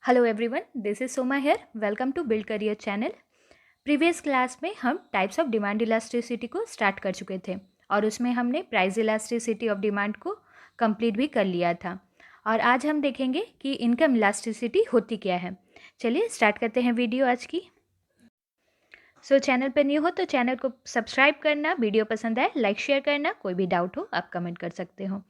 Hello everyone, this is Soma here. Welcome to build career channel. Previous class में हम types of demand elasticity को start कर चुके थे और उसमें हमने प्राइस इलास्टिसिटी ऑफ डिमांड को कंप्लीट भी कर लिया था। और आज हम देखेंगे कि इनकम इलास्टिसिटी होती क्या है। चलिए स्टार्ट करते हैं वीडियो आज की। चैनल पर न्यू हो तो चैनल को सब्सक्राइब करना, वीडियो पसंद आए लाइक शेयर करना, कोई भी डाउट हो आप कमेंट कर सकते हो।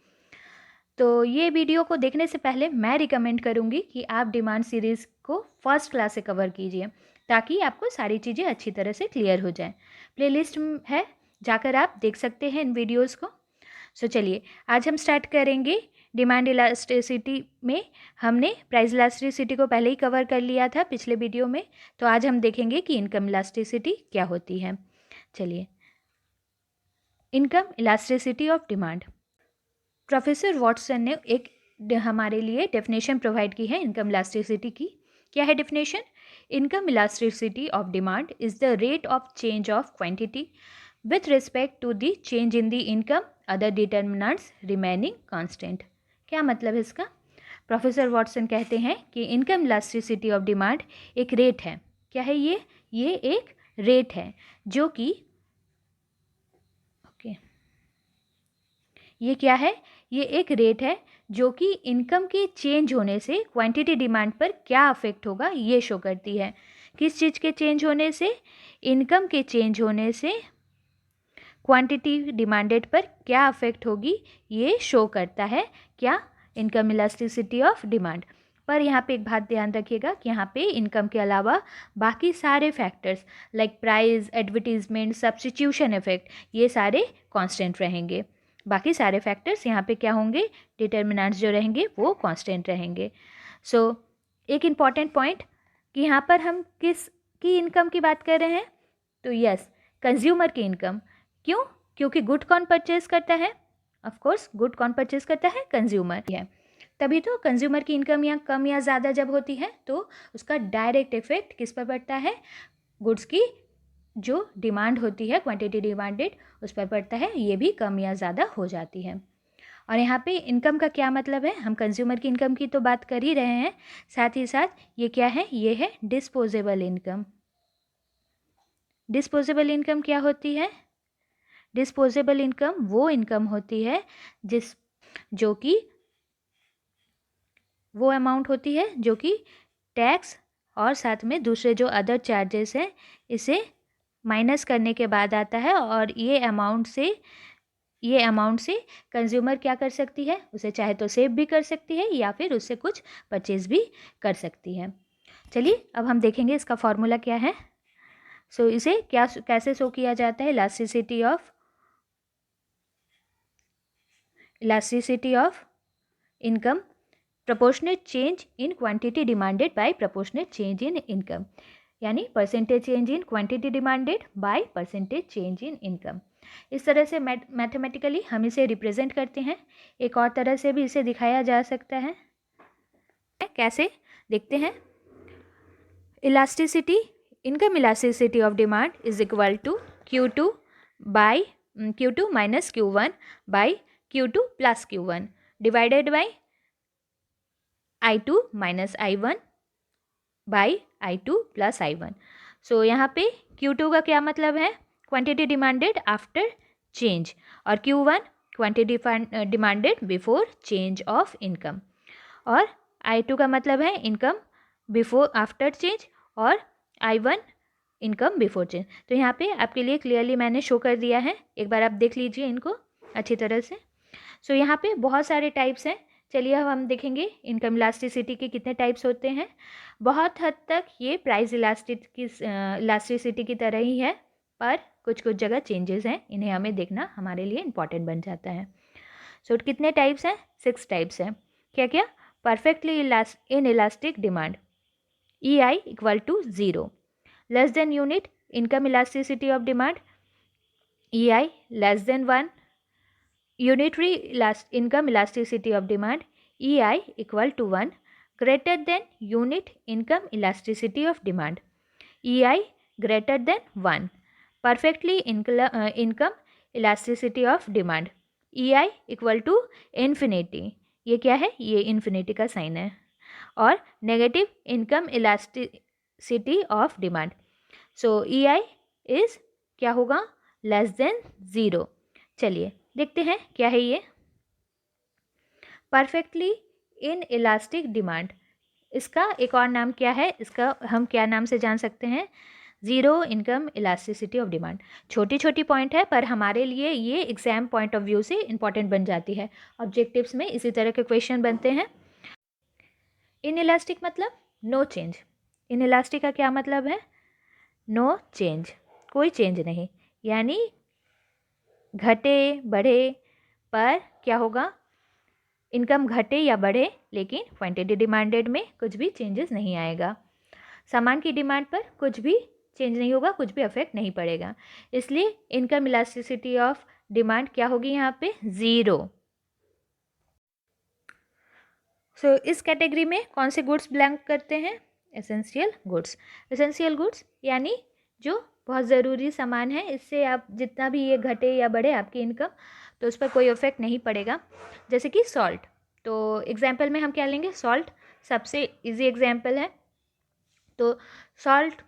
तो ये वीडियो को देखने से पहले मैं रिकमेंड करूँगी कि आप डिमांड सीरीज़ को फर्स्ट क्लास से कवर कीजिए ताकि आपको सारी चीज़ें अच्छी तरह से क्लियर हो जाएं। प्लेलिस्ट है, जाकर आप देख सकते हैं इन वीडियोस को। चलिए आज हम स्टार्ट करेंगे डिमांड इलास्टिसिटी में। हमने प्राइस इलास्टिसिटी को पहले ही कवर कर लिया था पिछले वीडियो में, तो आज हम देखेंगे कि इनकम इलास्टिसिटी क्या होती है। चलिए, income elasticity of demand. Professor Watson ने एक हमारे लिए डेफिनेशन प्रोवाइड की है इनकम इलास्टिसिटी की। क्या है definition? Income elasticity of demand is the rate of change of quantity with respect to the change in the income, other determinants remaining constant. क्या मतलब है इसका? प्रोफेसर वॉटसन कहते हैं कि इनकम इलास्टिसिटी ऑफ डिमांड एक रेट है। क्या है ये एक रेट है जो कि ये क्या है? ये एक रेट है जो कि इनकम के चेंज होने से क्वांटिटी डिमांड पर क्या अफेक्ट होगा ये शो करती है। किस चीज़ के चेंज होने से? इनकम के चेंज होने से क्वांटिटी डिमांडेड पर क्या अफेक्ट होगी ये शो करता है। क्या? Income elasticity of demand. पर यहाँ पे एक बात ध्यान रखिएगा कि यहाँ पे इनकम के अलावा बाकी सारे factors like price, advertisement, substitution effect, ये सारे कांस्टेंट रहेंगे। बाकी सारे फैक्टर्स यहाँ पे क्या होंगे? डिटर्मिनेंट्स जो रहेंगे वो कांस्टेंट रहेंगे। एक इम्पॉर्टेंट पॉइंट कि यहाँ पर हम किस की इनकम की बात कर रहे हैं? तो यस, कंज्यूमर की इनकम। क्यों? क्योंकि गुड कौन परचेज करता है? ऑफ कोर्स गुड कौन परचेज करता है? कंज्यूमर है। तभी तो कंज्यूमर की इनकम या कम या ज़्यादा जब होती है तो उसका डायरेक्ट इफेक्ट किस पर पड़ता है? गुड्स की जो डिमांड होती है, क्वांटिटी डिमांडेड, उस पर पड़ता है। ये भी कम या ज़्यादा हो जाती है। और यहाँ पे इनकम का क्या मतलब है? हम कंज्यूमर की इनकम की तो बात कर ही रहे हैं, साथ ही साथ ये क्या है? ये है डिस्पोजेबल इनकम। डिस्पोजेबल इनकम क्या होती है? डिस्पोजेबल इनकम वो इनकम होती है जो कि वो अमाउंट होती है जो कि टैक्स और साथ में दूसरे जो अदर चार्जेस हैं इसे माइनस करने के बाद आता है। और ये अमाउंट से कंज्यूमर क्या कर सकती है? उसे चाहे तो सेव भी कर सकती है या फिर उससे कुछ परचेज भी कर सकती है। चलिए अब हम देखेंगे इसका फॉर्मूला क्या है। इसे कैसे शो किया जाता है? Elasticity of income, proportionate change in quantity demanded by proportionate change in income, यानी percentage change in quantity demanded by percentage change in income. इस तरह से मैथमेटिकली हम इसे रिप्रेजेंट करते हैं। एक और तरह से भी इसे दिखाया जा सकता है। कैसे? देखते हैं। Elasticity, income elasticity of demand is equal to Q2 by Q2 minus Q1 by Q2 plus Q1 divided by I2 minus I1 by I2 plus I1। यहाँ पे Q2 का क्या मतलब है? क्वांटिटी डिमांडेड आफ्टर चेंज, और Q1 quantity demanded before change of income, और I2 का मतलब है इनकम बिफोर आफ्टर चेंज, और I1 इनकम बिफोर चेंज। तो यहाँ पे आपके लिए क्लियरली मैंने शो कर दिया है, एक बार आप देख लीजिए इनको अच्छी तरह से। यहाँ पे बहुत सारे टाइप्स हैं। चलिए अब हम देखेंगे इनकम इलास्टिसिटी के कितने टाइप्स होते हैं। बहुत हद तक ये प्राइस इलास्टिसिटी की तरह ही है, पर कुछ कुछ जगह चेंजेस हैं, इन्हें हमें देखना हमारे लिए इम्पॉर्टेंट बन जाता है। कितने टाइप्स हैं? 6 टाइप्स हैं। क्या क्या? Perfectly inelastic demand, EI equal to 0, less than unit income elasticity of demand, EI less than 1, unitary income elasticity of demand, EI equal to 1, greater than unit income elasticity of demand, EI greater than 1, perfectly income elasticity of demand, EI equal to infinity। ये क्या है? ये infinity का sign है। और negative income elasticity of demand. So EI is क्या होगा, less than 0। चलिए देखते हैं क्या है ये। परफेक्टली इन इलास्टिक डिमांड, इसका एक और नाम क्या है, इसका हम क्या नाम से जान सकते हैं, zero income elasticity of demand. छोटी छोटी पॉइंट है पर हमारे लिए ये एग्जाम पॉइंट ऑफ व्यू से इंपॉर्टेंट बन जाती है। ऑब्जेक्टिव्स में इसी तरह के क्वेश्चन बनते हैं। इन इलास्टिक मतलब नो चेंज। इन इलास्टिक का क्या मतलब है, नो चेंज, कोई चेंज नहीं, यानी घटे बढ़े पर क्या होगा, इनकम घटे या बढ़े लेकिन क्वांटिटी डिमांडेड में कुछ भी चेंजेस नहीं आएगा। सामान की डिमांड पर कुछ भी चेंज नहीं होगा, कुछ भी अफेक्ट नहीं पड़ेगा। इसलिए इनकम इलास्टिसिटी ऑफ डिमांड क्या होगी यहाँ पे, 0। सो इस कैटेगरी में कौन से गुड्स बिलोंग करते हैं, एसेंशियल गुड्स। एसेंशियल गुड्स यानी जो बहुत ज़रूरी सामान है, इससे आप जितना भी ये घटे या बढ़े आपकी इनकम, तो उस पर कोई इफेक्ट नहीं पड़ेगा। जैसे कि सॉल्ट, तो एग्जाम्पल में हम क्या लेंगे, सॉल्ट सबसे इजी एग्जाम्पल है। तो सॉल्ट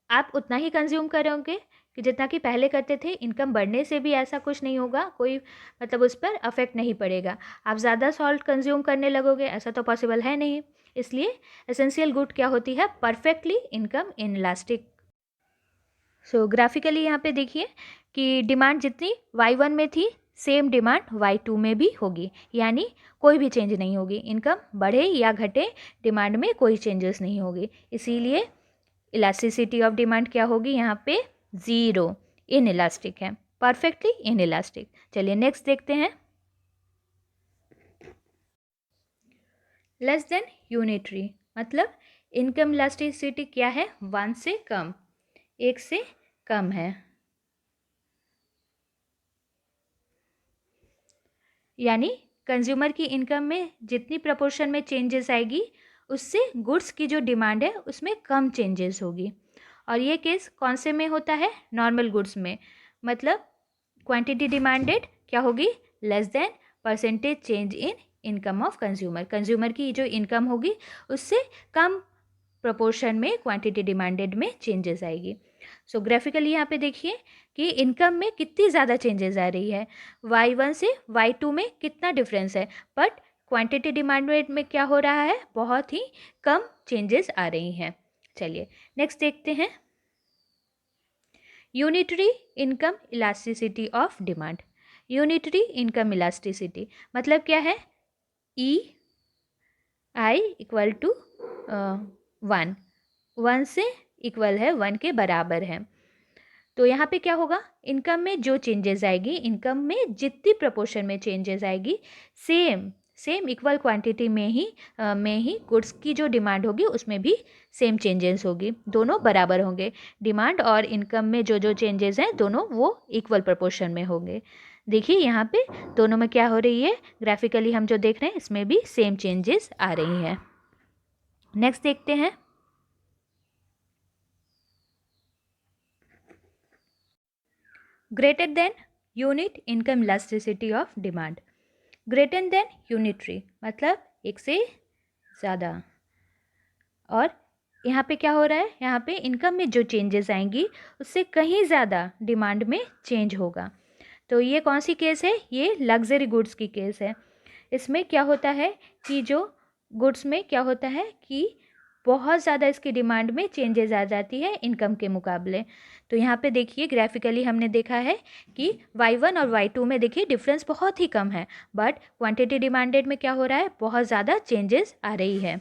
आप उतना ही कंज्यूम करोगे कि जितना कि पहले करते थे, इनकम बढ़ने से भी ऐसा कुछ नहीं होगा, कोई मतलब उस पर अफेक्ट नहीं पड़ेगा। आप ज़्यादा सॉल्ट कंज्यूम करने लगोगे, ऐसा तो पॉसिबल है नहीं। इसलिए एसेंशियल गुड क्या होती है, perfectly income in elastic. So graphically यहाँ पे देखिए कि डिमांड जितनी Y1 में थी, सेम डिमांड Y2 में भी होगी, यानी कोई भी चेंज नहीं होगी। इनकम बढ़े या घटे, डिमांड में कोई चेंजेस नहीं होगी। इसीलिए इलास्टिसिटी ऑफ डिमांड क्या होगी यहाँ पे, 0। इन इलास्टिक है, परफेक्टली इन इलास्टिक। चलिए नेक्स्ट देखते हैं। लेस देन यूनिटरी मतलब इनकम इलास्टिसिटी क्या है, 1 से कम, 1 से कम है। यानी कंज्यूमर की इनकम में जितनी प्रपोर्शन में चेंजेस आएगी, उससे गुड्स की जो डिमांड है उसमें कम चेंजेस होगी। और ये केस कौन से में होता है, नॉर्मल गुड्स में। मतलब क्वांटिटी डिमांडेड क्या होगी, less than percentage change in income of consumer. Consumer की जो इनकम होगी उससे कम प्रोपोर्शन में क्वांटिटी डिमांडेड में चेंजेस आएगी। सो ग्राफिकली यहाँ पे देखिए कि इनकम में कितनी ज़्यादा चेंजेस आ रही है, Y1 से Y2 में कितना डिफरेंस है, बट क्वांटिटी डिमांडेड में क्या हो रहा है, बहुत ही कम चेंजेस आ रही हैं। चलिए नेक्स्ट देखते हैं। Unitary income elasticity of demand. Unitary income elasticity मतलब क्या है, EI इक्वल टू 1, 1 से इक्वल है, 1 के बराबर है। तो यहाँ पे क्या होगा, इनकम में जो चेंजेस आएगी, इनकम में जितनी प्रपोर्शन में चेंजेस आएगी, सेम इक्वल क्वांटिटी में ही गुड्स की जो डिमांड होगी उसमें भी सेम चेंजेस होगी, दोनों बराबर होंगे। डिमांड और इनकम में जो जो चेंजेस हैं दोनों वो इक्वल प्रपोर्शन में होंगे। देखिए यहाँ पे दोनों में क्या हो रही है, ग्राफिकली हम जो देख रहे हैं इसमें भी सेम चेंजेस आ रही हैं। नेक्स्ट देखते हैं। Greater than unit income elasticity of demand. Greater than unitary मतलब एक से ज़्यादा। और यहाँ पे क्या हो रहा है, यहाँ पे इनकम में जो चेंजेस आएंगी उससे कहीं ज़्यादा डिमांड में चेंज होगा। तो ये कौन सी केस है, ये लग्जरी गुड्स की केस है। इसमें क्या होता है कि जो गुड्स में क्या होता है कि बहुत ज़्यादा इसकी डिमांड में चेंजेस आ जाती है इनकम के मुकाबले। तो यहाँ पे देखिए ग्राफिकली हमने देखा है कि Y1 और Y2 में देखिए डिफरेंस बहुत ही कम है, बट क्वांटिटी डिमांडेड में क्या हो रहा है, बहुत ज़्यादा चेंजेस आ रही है।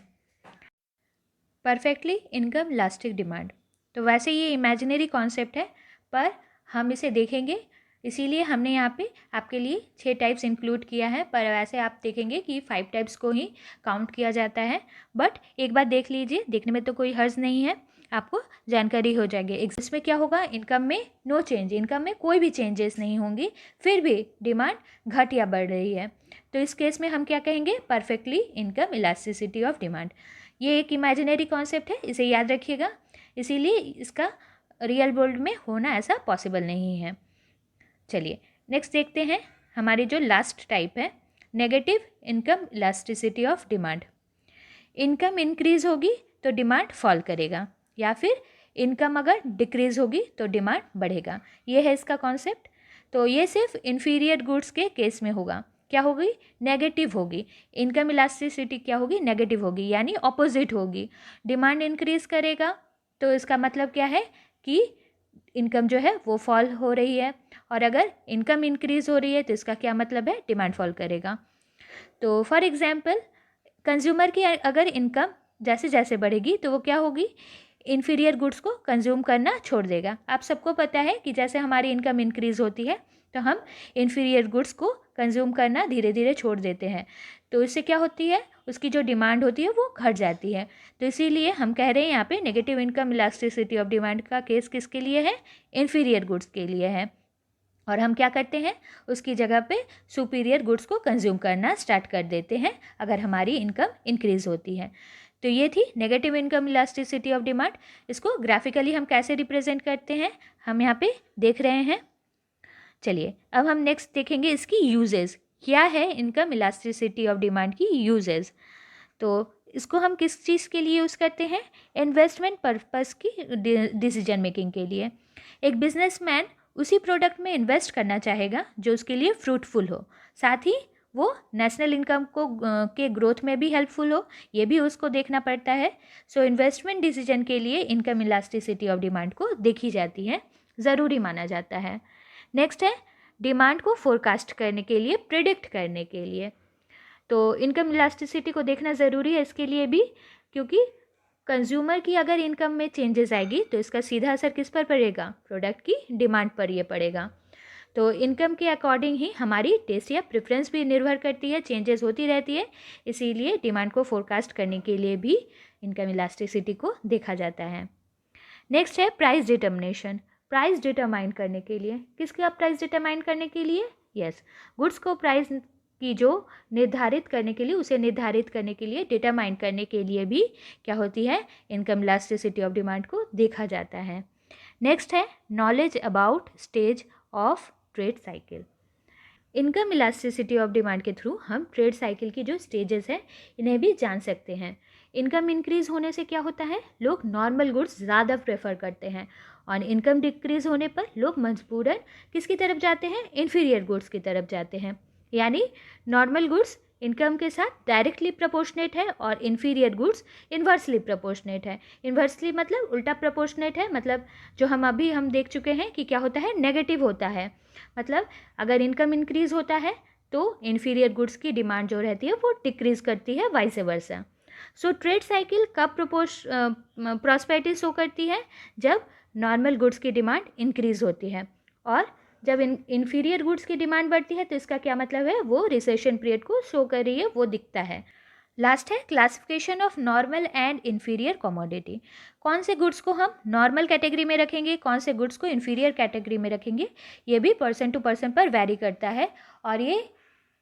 परफेक्टली इनकम इलास्टिक डिमांड, तो वैसे ये इमेजिनरी कॉन्सेप्ट है पर हम इसे देखेंगे, इसीलिए हमने यहाँ पे आपके लिए 6 टाइप्स इंक्लूड किया है, पर वैसे आप देखेंगे कि 5 टाइप्स को ही काउंट किया जाता है। बट एक बार देख लीजिए, देखने में तो कोई हर्ज नहीं है, आपको जानकारी हो जाएगी। इसमें क्या होगा, इनकम में नो चेंज, इनकम में कोई भी चेंजेस नहीं होंगी, फिर भी डिमांड घट या बढ़ रही है, तो इस केस में हम क्या कहेंगे, perfectly income elasticity of demand. ये एक इमेजिनरी कॉन्सेप्ट है, इसे याद रखिएगा, इसीलिए इसका रियल वर्ल्ड में होना ऐसा पॉसिबल नहीं है। चलिए नेक्स्ट देखते हैं, हमारी जो लास्ट टाइप है, negative income elasticity of demand. Income increase होगी तो डिमांड फॉल करेगा, या फिर इनकम अगर डिक्रीज़ होगी तो डिमांड बढ़ेगा। ये है इसका कॉन्सेप्ट। तो ये सिर्फ इन्फीरियर गुड्स के केस में होगा। क्या होगी? नेगेटिव होगी। इनकम इलास्टिसिटी क्या होगी? नेगेटिव होगी, यानी ऑपोजिट होगी। डिमांड इंक्रीज़ करेगा तो इसका मतलब क्या है कि इनकम जो है वो फॉल हो रही है, और अगर इनकम इंक्रीज़ हो रही है तो इसका क्या मतलब है? डिमांड फॉल करेगा। तो फॉर एग्जांपल, कंज्यूमर की अगर इनकम जैसे जैसे बढ़ेगी तो वो क्या होगी? इन्फीरियर गुड्स को कंज्यूम करना छोड़ देगा। आप सबको पता है कि जैसे हमारी इनकम इंक्रीज़ होती है तो हम इन्फीरियर गुड्स को कंज्यूम करना धीरे धीरे छोड़ देते हैं। तो इससे क्या होती है? उसकी जो डिमांड होती है वो घट जाती है। तो इसीलिए हम कह रहे हैं यहाँ पे negative income elasticity of demand का केस किसके लिए है? इन्फीरियर गुड्स के लिए है। और हम क्या करते हैं? उसकी जगह पे सुपीरियर गुड्स को कंज्यूम करना स्टार्ट कर देते हैं अगर हमारी इनकम इंक्रीज़ होती है। तो ये थी negative income elasticity of demand. इसको ग्राफिकली हम कैसे रिप्रेजेंट करते हैं हम यहाँ पे देख रहे हैं। चलिए अब हम नेक्स्ट देखेंगे इसकी यूजेस। क्या है इनकम इलास्टिसिटी ऑफ डिमांड की यूजेस? तो इसको हम किस चीज़ के लिए यूज़ करते हैं? इन्वेस्टमेंट पर्पस की डिसीजन मेकिंग के लिए। एक बिजनेसमैन उसी प्रोडक्ट में इन्वेस्ट करना चाहेगा जो उसके लिए फ्रूटफुल हो, साथ ही वो नेशनल इनकम को के ग्रोथ में भी हेल्पफुल हो, ये भी उसको देखना पड़ता है। सो इन्वेस्टमेंट डिसीजन के लिए इनकम इलास्टिसिटी ऑफ डिमांड को देखी जाती है, ज़रूरी माना जाता है। नेक्स्ट है डिमांड को फोरकास्ट करने के लिए, प्रिडिक्ट करने के लिए। तो इनकम इलास्टिसिटी को देखना ज़रूरी है इसके लिए भी, क्योंकि कंज्यूमर की अगर इनकम में चेंजेस आएगी तो इसका सीधा असर किस पर पड़ेगा? प्रोडक्ट की डिमांड पर ये पड़ेगा। तो इनकम के अकॉर्डिंग ही हमारी टेस्ट या प्रेफरेंस भी निर्भर करती है, चेंजेस होती रहती है। इसीलिए डिमांड को फोरकास्ट करने के लिए भी इनकम इलास्टिसिटी को देखा जाता है। नेक्स्ट है प्राइस डिटर्मिनेशन। प्राइस डिटरमाइन करने के लिए, किसका प्राइस डिटरमाइन करने के लिए? यस, गुड्स को प्राइस की जो निर्धारित करने के लिए, उसे निर्धारित करने के लिए, डिटरमाइन करने के लिए भी क्या होती है? इनकम इलास्टिसिटी ऑफ डिमांड को देखा जाता है। नेक्स्ट है knowledge about stage of trade cycle. Income elasticity of demand के थ्रू हम ट्रेड साइकिल की जो स्टेजेस हैं इन्हें भी जान सकते हैं। इनकम इंक्रीज़ होने से क्या होता है? लोग नॉर्मल गुड्स ज़्यादा प्रेफर करते हैं, और इनकम डिक्रीज़ होने पर लोग मजबूरन किसकी तरफ जाते हैं? इन्फीरियर गुड्स की तरफ जाते हैं। यानी नॉर्मल गुड्स इनकम के साथ डायरेक्टली प्रोपोर्शनेट है और इन्फीरियर गुड्स इन्वर्सली प्रोपोर्शनेट है। इन्वर्सली मतलब उल्टा प्रोपोर्शनेट है, मतलब जो हम देख चुके हैं कि क्या होता है? नेगेटिव होता है। मतलब अगर इनकम इंक्रीज़ होता है तो इन्फीरियर गुड्स की डिमांड जो रहती है वो डिक्रीज़ करती है, vice versa. So trade cycle कब प्रॉस्पेरिटी शो करती है? जब नॉर्मल गुड्स की डिमांड इंक्रीज़ होती है, और जब इन्फीरियर गुड्स की डिमांड बढ़ती है तो इसका क्या मतलब है? वो रिसेशन पीरियड को शो कर रही है, वो दिखता है। लास्ट है classification of normal and inferior commodity. कौन से गुड्स को हम नॉर्मल कैटेगरी में रखेंगे, कौन से गुड्स को इन्फीरियर कैटेगरी में रखेंगे, ये भी पर्सन टू पर्सन पर वैरी करता है। और ये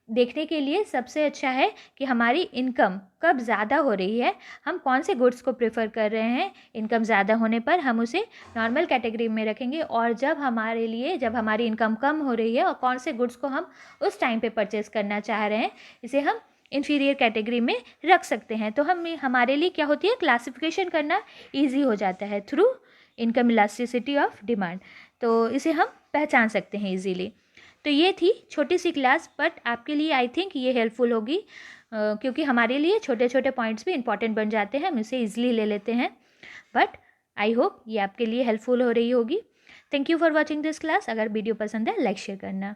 देखने के लिए सबसे अच्छा है कि हमारी इनकम कब ज़्यादा हो रही है, हम कौन से गुड्स को प्रेफर कर रहे हैं। इनकम ज़्यादा होने पर हम उसे नॉर्मल कैटेगरी में रखेंगे, और जब हमारी इनकम कम हो रही है और कौन से गुड्स को हम उस टाइम पे परचेस करना चाह रहे हैं, इसे हम इन्फीरियर कैटेगरी में रख सकते हैं। तो हमारे लिए क्या होती है? क्लासिफिकेशन करना ईजी हो जाता है through income elasticity of demand. तो इसे हम पहचान सकते हैं ईजीली। तो ये थी छोटी सी क्लास, बट आपके लिए आई थिंक ये हेल्पफुल होगी, क्योंकि हमारे लिए छोटे छोटे पॉइंट्स भी इंपॉर्टेंट बन जाते हैं, हम इसे ईजिली ले लेते हैं। बट आई होप ये आपके लिए हेल्पफुल हो रही होगी। Thank you for watching this class. अगर वीडियो पसंद है लाइक शेयर करना।